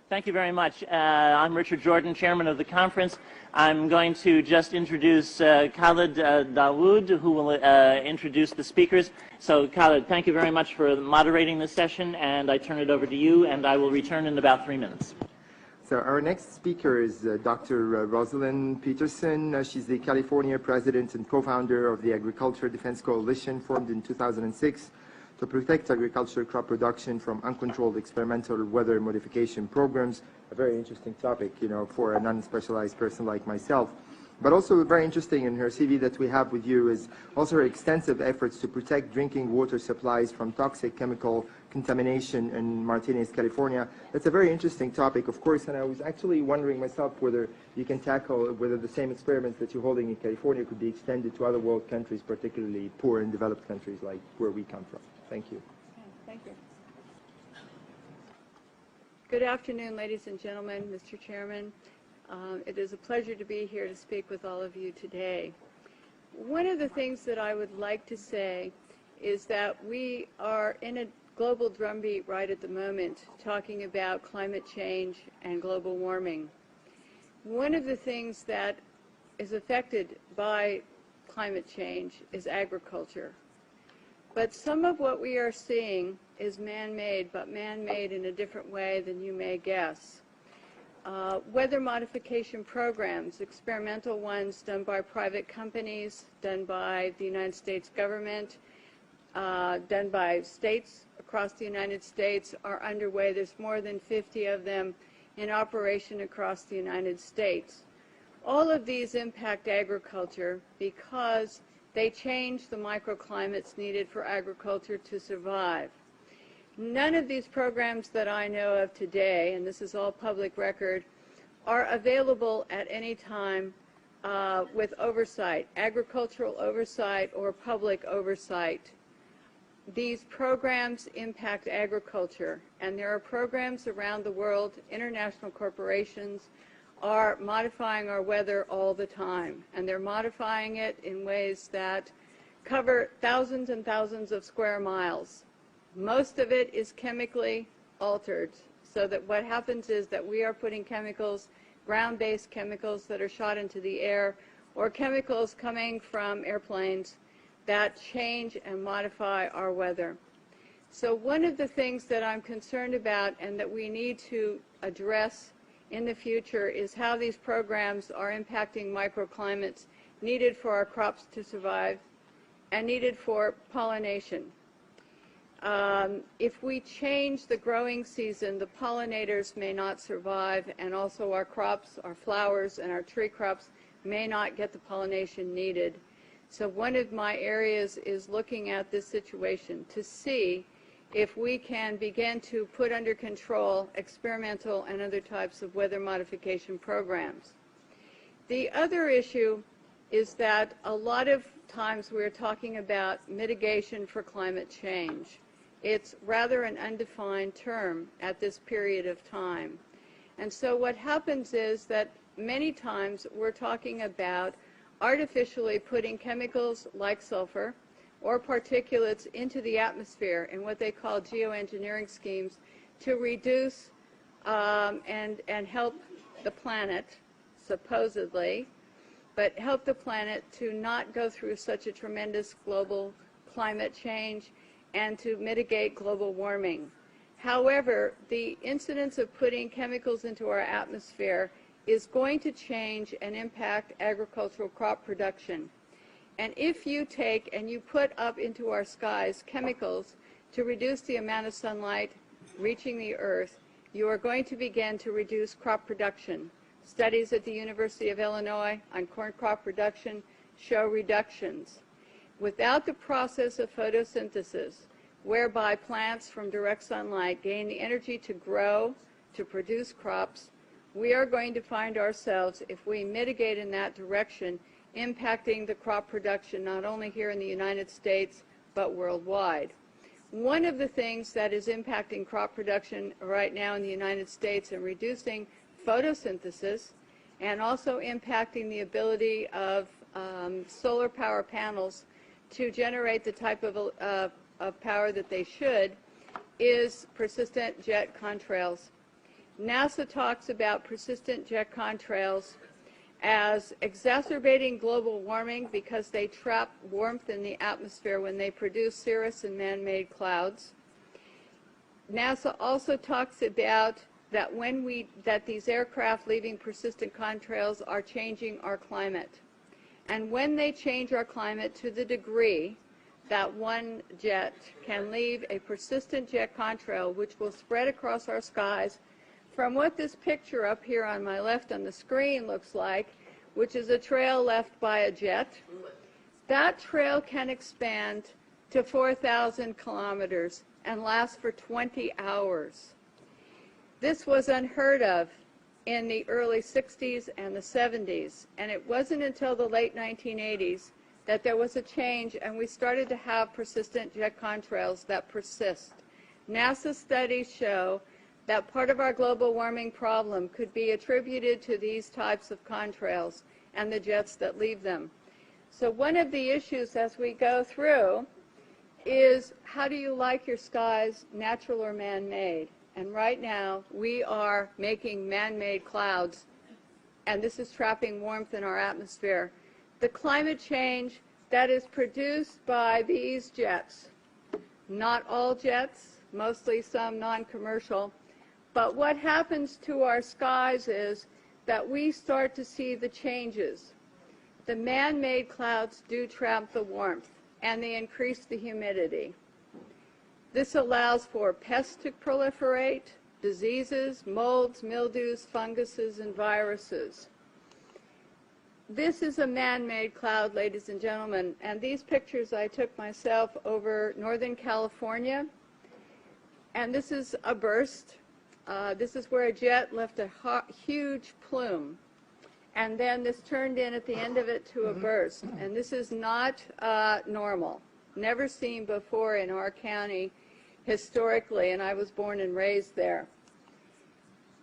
Thank you very much. I'm Richard Jordan, chairman of the conference. I'm going to just introduce Khalid Dawood, who will introduce the speakers. So Khalid, thank you very much for moderating this session, and I turn it over to you, and I will return in about 3 minutes. So our next speaker is Dr. Rosalind Peterson. She's the California president and co-founder of the Agriculture Defense Coalition, formed in 2006 to protect agricultural crop production from uncontrolled experimental weather modification programs. A very interesting topic, you know, for a non-specialized person like myself. But also very interesting in her CV that we have with you is also her extensive efforts to protect drinking water supplies from toxic chemical contamination in Martinez, California. That's a very interesting topic, of course, and I was actually wondering myself whether you can tackle whether the same experiments that you're holding in California could be extended to other world countries, particularly poor and developed countries like where we come from. Thank you. Thank you. Good afternoon, ladies and gentlemen, Mr. Chairman. It is a pleasure to be here to speak with all of you today. One of the things that I would like to say is that we are in a global drumbeat right at the moment talking about climate change and global warming. One of the things that is affected by climate change is agriculture. But some of what we are seeing is man-made, but man-made in a different way than you may guess. Weather modification programs, experimental ones done by private companies, done by the United States government, done by states across the United States are underway. There's more than 50 of them in operation across the United States. All of these impact agriculture because they change the microclimates needed for agriculture to survive. None of these programs that I know of today, and this is all public record, are available at any time with oversight, agricultural oversight or public oversight. These programs impact agriculture, and there are programs around the world. International corporations are modifying our weather all the time, and they're modifying it in ways that cover thousands and thousands of square miles. Most of it is chemically altered, so that what happens is that we are putting chemicals, ground-based chemicals that are shot into the air, or chemicals coming from airplanes that change and modify our weather. So one of the things that I'm concerned about and that we need to address in the future is how these programs are impacting microclimates needed for our crops to survive and needed for pollination. If we change the growing season, the pollinators may not survive, and also our crops, our flowers, and our tree crops may not get the pollination needed. So one of my areas is looking at this situation to see if we can begin to put under control experimental and other types of weather modification programs. The other issue is that a lot of times we're talking about mitigation for climate change. It's rather an undefined term at this period of time. And so what happens is that many times we're talking about artificially putting chemicals like sulfur or particulates into the atmosphere in what they call geoengineering schemes to reduce and help the planet, supposedly, but help the planet to not go through such a tremendous global climate change and to mitigate global warming. However, the incidence of putting chemicals into our atmosphere is going to change and impact agricultural crop production. And if you take and you put up into our skies chemicals to reduce the amount of sunlight reaching the earth, you are going to begin to reduce crop production. Studies at the University of Illinois on corn crop production show reductions. Without the process of photosynthesis, whereby plants from direct sunlight gain the energy to grow, to produce crops, we are going to find ourselves, if we mitigate in that direction, impacting the crop production not only here in the United States, but worldwide. One of the things that is impacting crop production right now in the United States and reducing photosynthesis and also impacting the ability of solar power panels to generate the type of power that they should is persistent jet contrails. NASA talks about persistent jet contrails as exacerbating global warming because they trap warmth in the atmosphere when they produce cirrus and man-made clouds. NASA also talks about that that these aircraft leaving persistent contrails are changing our climate. And when they change our climate to the degree that one jet can leave a persistent jet contrail which will spread across our skies from what this picture up here on my left on the screen looks like, which is a trail left by a jet, that trail can expand to 4,000 kilometers and last for 20 hours. This was unheard of in the early 60s and the 70s, and it wasn't until the late 1980s that there was a change and we started to have persistent jet contrails that persist. NASA studies show that part of our global warming problem could be attributed to these types of contrails and the jets that leave them. So one of the issues as we go through is, how do you like your skies, natural or man-made? And right now we are making man-made clouds, and this is trapping warmth in our atmosphere. The climate change that is produced by these jets, not all jets, mostly some non-commercial, but what happens to our skies is that we start to see the changes. The man-made clouds do trap the warmth, and they increase the humidity. This allows for pests to proliferate, diseases, molds, mildews, funguses, and viruses. This is a man-made cloud, ladies and gentlemen, and these pictures I took myself over Northern California, and this is a burst. This is where a jet left a huge plume, and then this turned in at the end of it to a burst, and this is not normal, never seen before in our county historically, and I was born and raised there.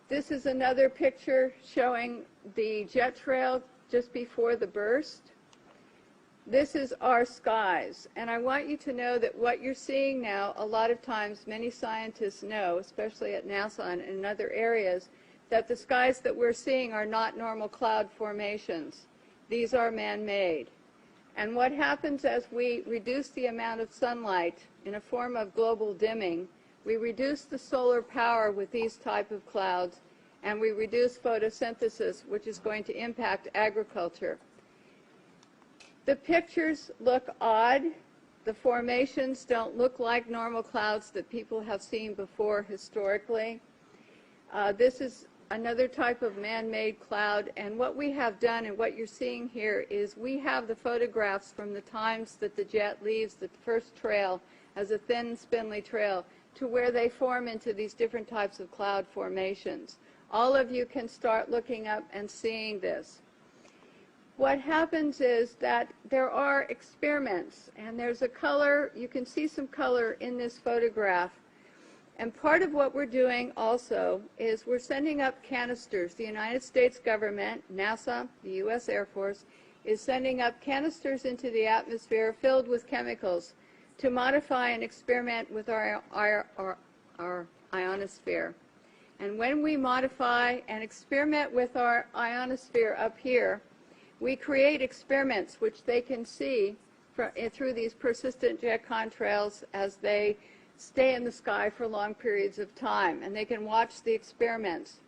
This is another picture showing the jet trail just before the burst. This is our skies, and I want you to know that what you're seeing now, a lot of times many scientists know, especially at NASA and in other areas, that the skies that we're seeing are not normal cloud formations. These are man-made. And what happens as we reduce the amount of sunlight in a form of global dimming, we reduce the solar power with these type of clouds, and we reduce photosynthesis, which is going to impact agriculture. The pictures look odd. The formations don't look like normal clouds that people have seen before historically. This is another type of man-made cloud, and what we have done and what you're seeing here is we have the photographs from the times that the jet leaves the first trail as a thin, spindly trail to where they form into these different types of cloud formations. All of you can start looking up and seeing this. What happens is that there are experiments, and there's a color, you can see some color in this photograph. And part of what we're doing also is we're sending up canisters. The United States government, NASA, the U.S. Air Force, is sending up canisters into the atmosphere filled with chemicals to modify and experiment with our ionosphere. And when we modify and experiment with our ionosphere up here, we create experiments which they can see through these persistent jet contrails as they stay in the sky for long periods of time, and they can watch the experiments.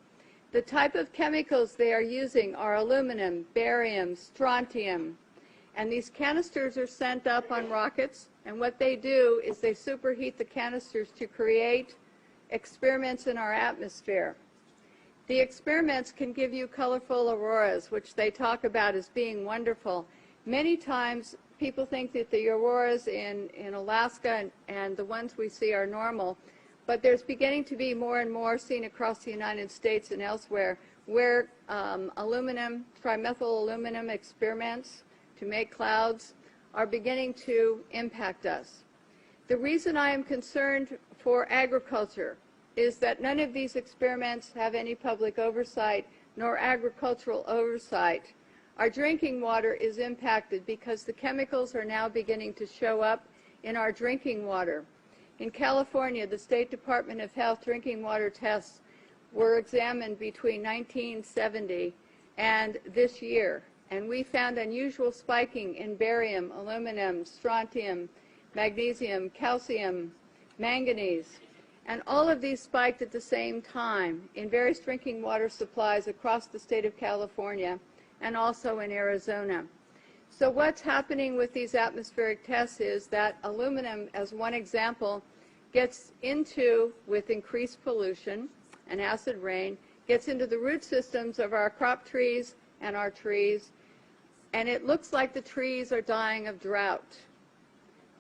The type of chemicals they are using are aluminum, barium, strontium, and these canisters are sent up on rockets, and what they do is they superheat the canisters to create experiments in our atmosphere. The experiments can give you colorful auroras, which they talk about as being wonderful. Many times people think that the auroras in Alaska and the ones we see are normal, but there's beginning to be more and more seen across the United States and elsewhere where aluminum, trimethyl aluminum experiments to make clouds are beginning to impact us. The reason I am concerned for agriculture is that none of these experiments have any public oversight nor agricultural oversight. Our drinking water is impacted because the chemicals are now beginning to show up in our drinking water. In California, the State Department of Health drinking water tests were examined between 1970 and this year, and we found unusual spiking in barium, aluminum, strontium, magnesium, calcium, manganese, and all of these spiked at the same time in various drinking water supplies across the state of California and also in Arizona. So what's happening with these atmospheric tests is that aluminum, as one example, gets into, with increased pollution and acid rain, gets into the root systems of our crop trees and our trees, and it looks like the trees are dying of drought.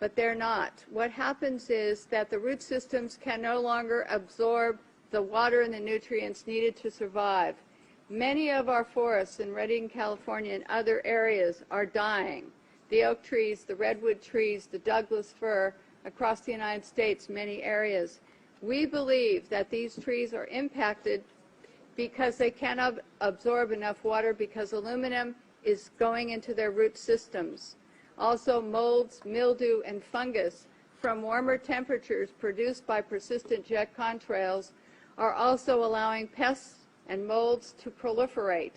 But they're not. What happens is that the root systems can no longer absorb the water and the nutrients needed to survive. Many of our forests in Redding, California and other areas are dying. The oak trees, the redwood trees, the Douglas fir across the United States, many areas. We believe that these trees are impacted because they cannot absorb enough water because aluminum is going into their root systems. Also, molds, mildew, and fungus from warmer temperatures produced by persistent jet contrails are also allowing pests and molds to proliferate,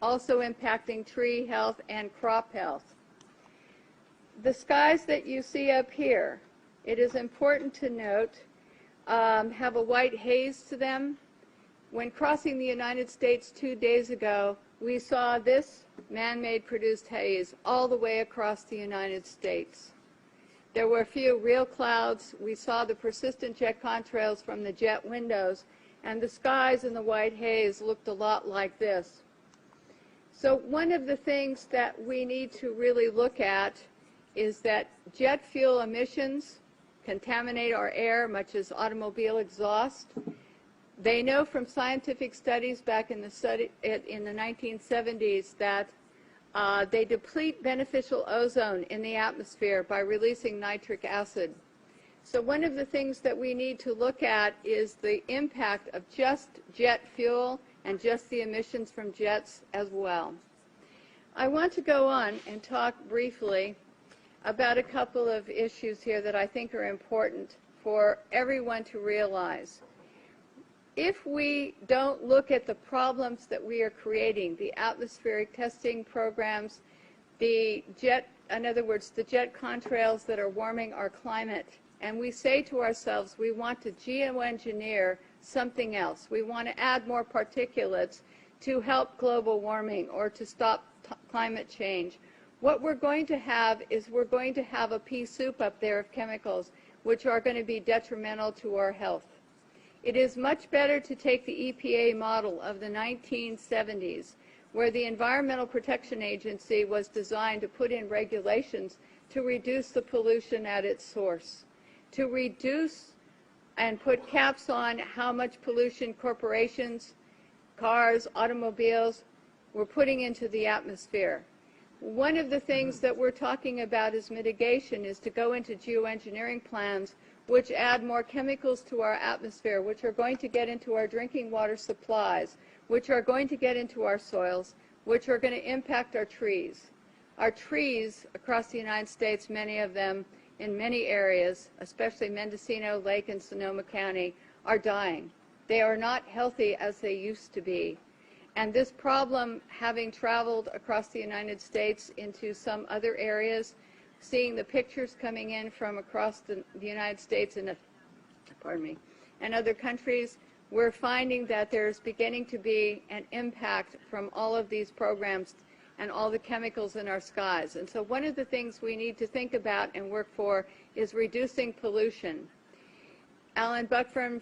also impacting tree health and crop health. The skies that you see up here, it is important to note, have a white haze to them. When crossing the United States 2 days ago, we saw this man-made produced haze all the way across the United States. There were a few real clouds. We saw the persistent jet contrails from the jet windows, and the skies in the white haze looked a lot like this. So one of the things that we need to really look at is that jet fuel emissions contaminate our air, much as automobile exhaust. They know from scientific studies back in the 1970s that they deplete beneficial ozone in the atmosphere by releasing nitric acid. So one of the things that we need to look at is the impact of just jet fuel and just the emissions from jets as well. I want to go on and talk briefly about a couple of issues here that I think are important for everyone to realize. If we don't look at the problems that we are creating, the atmospheric testing programs, in other words, the jet contrails that are warming our climate, and we say to ourselves, we want to geoengineer something else. We want to add more particulates to help global warming or to stop climate change. What we're going to have is we're going to have a pea soup up there of chemicals which are going to be detrimental to our health. It is much better to take the EPA model of the 1970s, where the Environmental Protection Agency was designed to put in regulations to reduce the pollution at its source, to reduce and put caps on how much pollution corporations, cars, automobiles were putting into the atmosphere. One of the things that we're talking about as mitigation is to go into geoengineering plans which add more chemicals to our atmosphere, which are going to get into our drinking water supplies, which are going to get into our soils, which are going to impact our trees. Our trees across the United States, many of them in many areas, especially Mendocino, Lake, and Sonoma County, are dying. They are not healthy as they used to be. And this problem, having traveled across the United States into some other areas, seeing the pictures coming in from across the United States and other countries, we're finding that there's beginning to be an impact from all of these programs and all the chemicals in our skies. And so one of the things we need to think about and work for is reducing pollution. Alan Buckman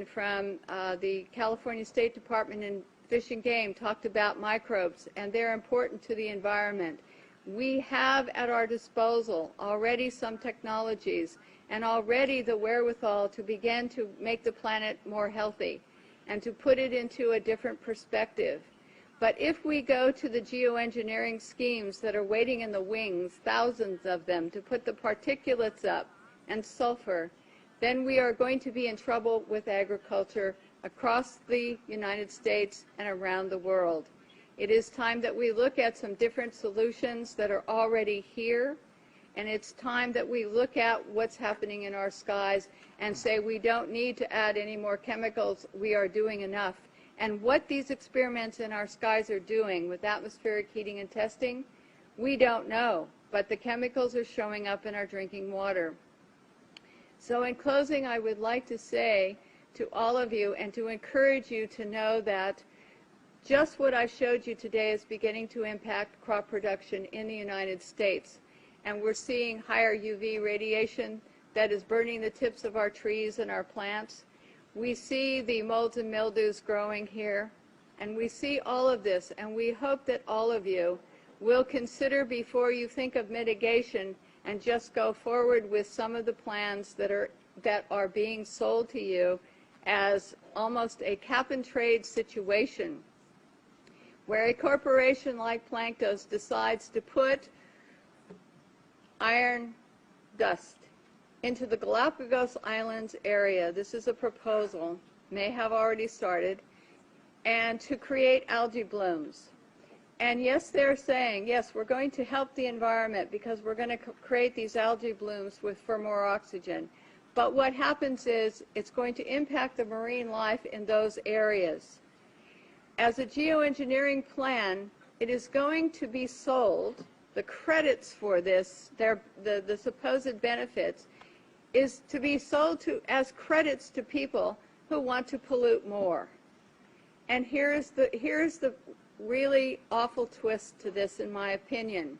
from the California State Department in Fish and Game talked about microbes, and they're important to the environment. We have at our disposal already some technologies and already the wherewithal to begin to make the planet more healthy and to put it into a different perspective. But if we go to the geoengineering schemes that are waiting in the wings, thousands of them, to put the particulates up and sulfur, then we are going to be in trouble with agriculture across the United States and around the world. It is time that we look at some different solutions that are already here And it's time that we look at what's happening in our skies and say we don't need to add any more chemicals. We are doing enough. And what these experiments in our skies are doing with atmospheric heating and testing, we don't know. But the chemicals are showing up in our drinking water. So in closing, I would like to say to all of you and to encourage you to know that just what I showed you today is beginning to impact crop production in the United States. And we're seeing higher UV radiation that is burning the tips of our trees and our plants. We see the molds and mildews growing here, and we see all of this, and we hope that all of you will consider before you think of mitigation and just go forward with some of the plans that are being sold to you as almost a cap-and-trade situation, where a corporation like Planktos decides to put iron dust into the Galapagos Islands area. This is a proposal, may have already started, and to create algae blooms. And yes, they're saying, yes, we're going to help the environment because we're going to create these algae blooms for more oxygen. But what happens is it's going to impact the marine life in those areas. As a geoengineering plan, it is going to be sold. The credits for this, the supposed benefits, is to be sold as credits to people who want to pollute more. And here's the really awful twist to this, in my opinion,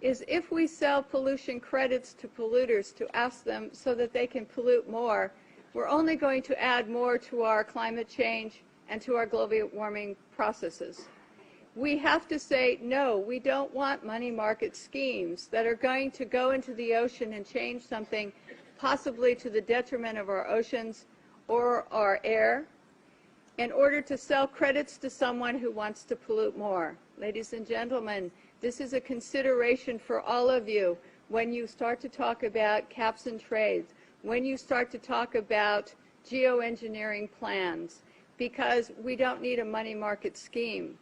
is if we sell pollution credits to polluters to ask them so that they can pollute more, we're only going to add more to our climate change and to our global warming processes. We have to say, no, we don't want money market schemes that are going to go into the ocean and change something possibly to the detriment of our oceans or our air in order to sell credits to someone who wants to pollute more. Ladies and gentlemen, this is a consideration for all of you when you start to talk about caps and trades, when you start to talk about geoengineering plans, because we don't need a money market scheme.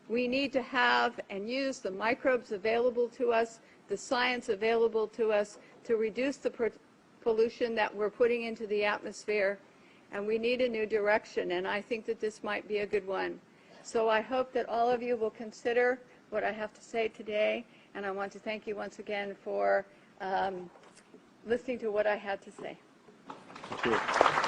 We need to have and use the microbes available to us, the science available to us to reduce the pollution that we're putting into the atmosphere, and we need a new direction, and I think that this might be a good one. So I hope that all of you will consider what I have to say today, and I want to thank you once again for listening to what I had to say. Thank you.